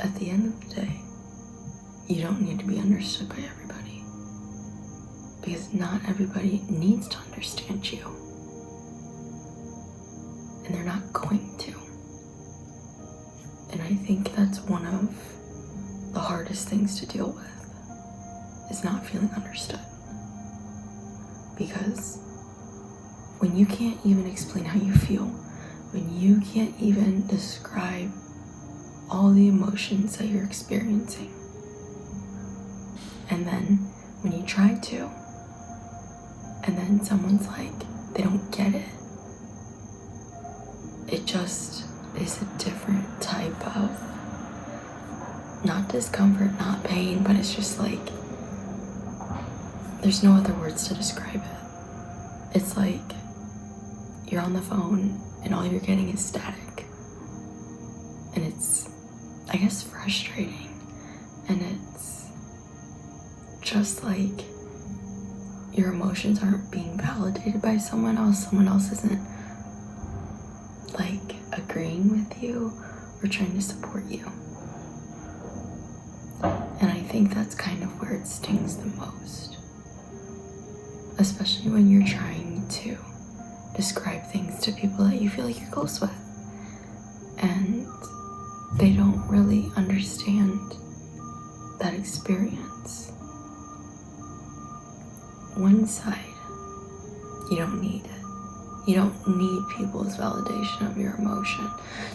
at the end of the day, you don't need to be understood by everybody, because not everybody needs to understand you, and they're not going to. And I think that's one of the hardest things to deal with, is not feeling understood. Because when you can't even explain how you feel, when you can't even describe all the emotions that you're experiencing, and then when you try to, and then someone's like, they don't get it, it just is a different type of, not discomfort, not pain, but it's just like, there's no other words to describe it. It's like you're on the phone and all you're getting is static. And it's, I guess, frustrating. And it's just like your emotions aren't being validated by someone else isn't like agreeing with you or trying to support you. And I think that's kind of where it stings the most, especially when you're trying to describe things to people that you feel like you're close with, and they don't really understand that experience. One side, you don't need it. You don't need people's validation of your emotion.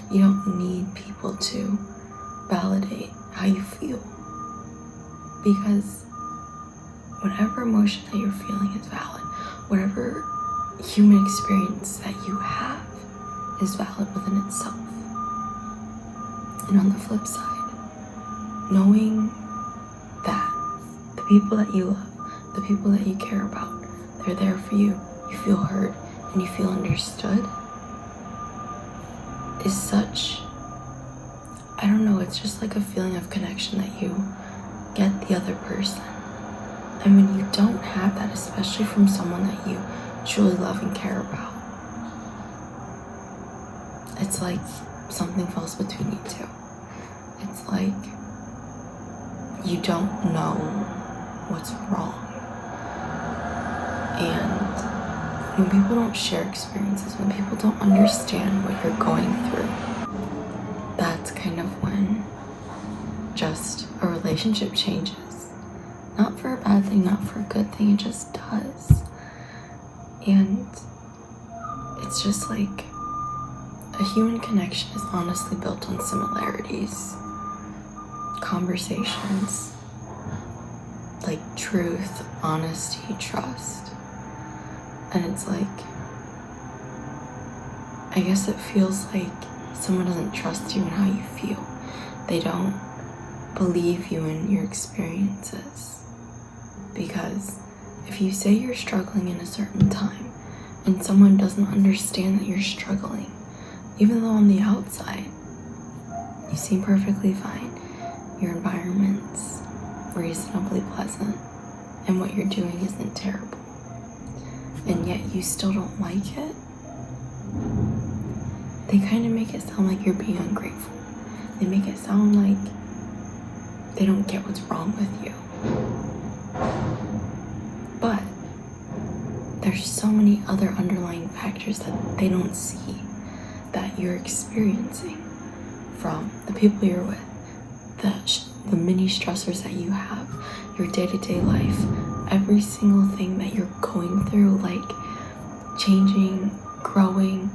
You don't need people to validate how you feel, because whatever emotion that you're feeling is valid. Whatever human experience that you have is valid within itself. And on the flip side, knowing that the people that you love, the people that you care about, they're there for you, you feel heard, and you feel understood, is such, I don't know, it's just like a feeling of connection that you get the other person. And when you don't have that, especially from someone that you truly love and care about, it's like something falls between you two. It's like you don't know what's wrong. And when people don't share experiences, when people don't understand what you're going through, that's kind of when just a relationship changes. Not for a bad thing, not for a good thing, it just does. And it's just like a human connection is honestly built on similarities, conversations, like truth, honesty, trust. And it's like, I guess it feels like someone doesn't trust you in how you feel. They don't believe you in your experiences. Because if you say you're struggling in a certain time and someone doesn't understand that you're struggling, even though on the outside you seem perfectly fine, your environment's reasonably pleasant and what you're doing isn't terrible, and yet you still don't like it, they kind of make it sound like you're being ungrateful. They make it sound like they don't get what's wrong with you. But there's so many other underlying factors that they don't see that you're experiencing, from the people you're with, the mini stressors that you have, your day-to-day life, every single thing that you're going through, like changing, growing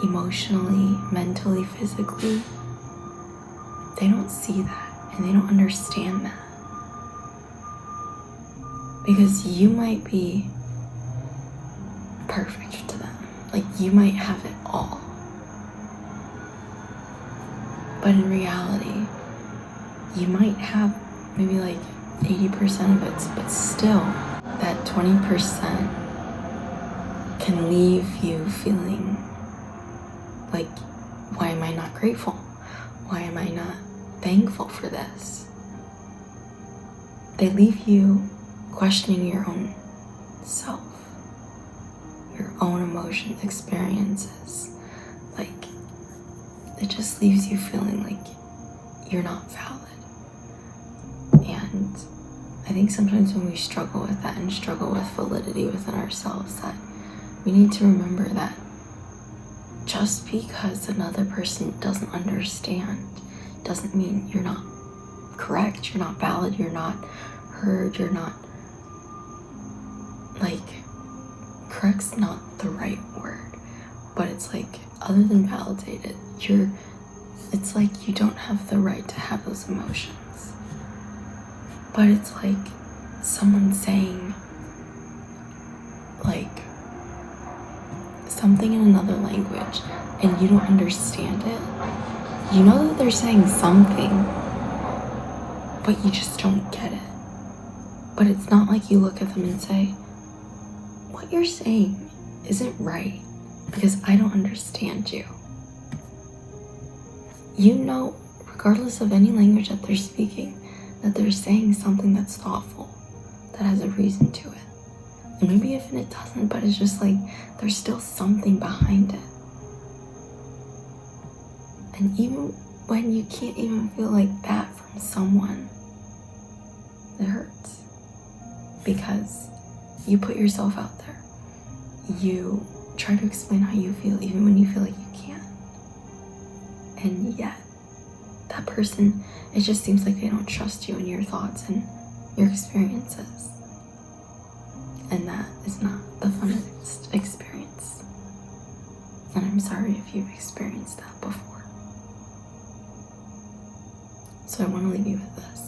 emotionally, mentally, physically. They don't see that, and they don't understand that. Because you might be perfect to them. Like, you might have it all. But in reality, you might have maybe like 80% of it, but still, that 20% can leave you feeling like, why am I not grateful? Why am I not thankful for this? They leave you questioning your own self, your own emotions, experiences. Like, it just leaves you feeling like you're not valid. And I think sometimes when we struggle with that and struggle with validity within ourselves, that we need to remember that just because another person doesn't understand doesn't mean you're not correct, you're not valid, you're not heard, you're not, like, correct's not the right word, but it's like, other than validated, it's like you don't have the right to have those emotions. But it's like someone saying, like, something in another language and you don't understand it. You know that they're saying something, but you just don't get it. But it's not like you look at them and say, what you're saying isn't right because I don't understand you. You know, regardless of any language that they're speaking, that they're saying something that's thoughtful, that has a reason to it. And maybe even it doesn't, but it's just like there's still something behind it. And even when you can't even feel like that from someone, it hurts. Because you put yourself out there. You try to explain how you feel even when you feel like you can't. And yet, that person, it just seems like they don't trust you and your thoughts and your experiences. And that is not the funnest experience. And I'm sorry if you've experienced that before. So I want to leave you with this.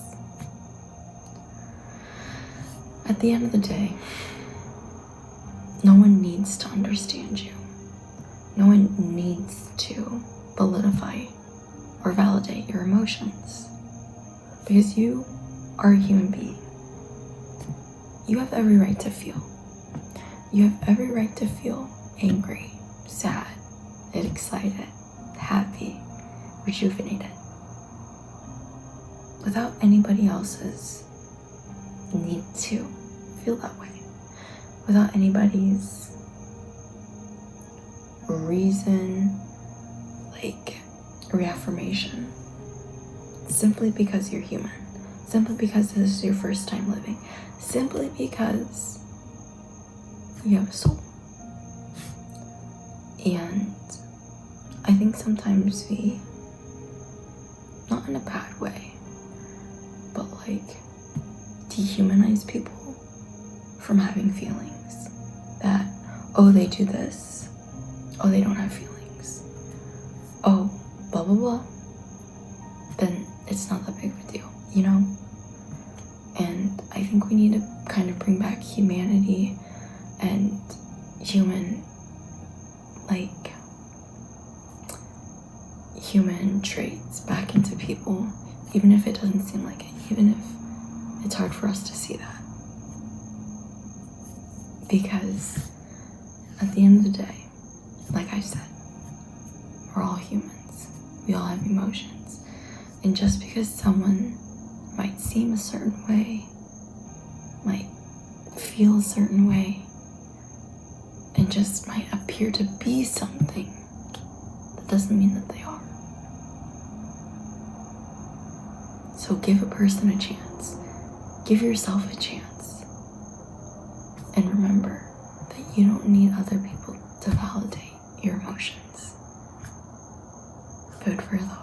At the end of the day, no one needs to understand you. No one needs to validify or validate your emotions. Because you are a human being. You have every right to feel. You have every right to feel angry, sad, excited, happy, rejuvenated. Without anybody else's need to feel that way. Without anybody's reason, like reaffirmation. Simply because you're human. Simply because this is your first time living. Simply because you have a soul. And I think sometimes we, not in a bad way, but like dehumanize people from having feelings. That, oh, they do this. Oh, they don't have feelings. Oh, blah, blah, blah. Then it's not that big of a deal, you know? And I think we need to kind of bring back humanity and human traits back into people, even if it doesn't seem like it, even if it's hard for us to see that. Because at the end of the day, like I said, we're all humans. We all have emotions. And just because someone might seem a certain way, might feel a certain way, and just might appear to be something, that doesn't mean that they are. So give a person a chance. Give yourself a chance. And remember that you don't need other people to validate your emotions. Food for thought.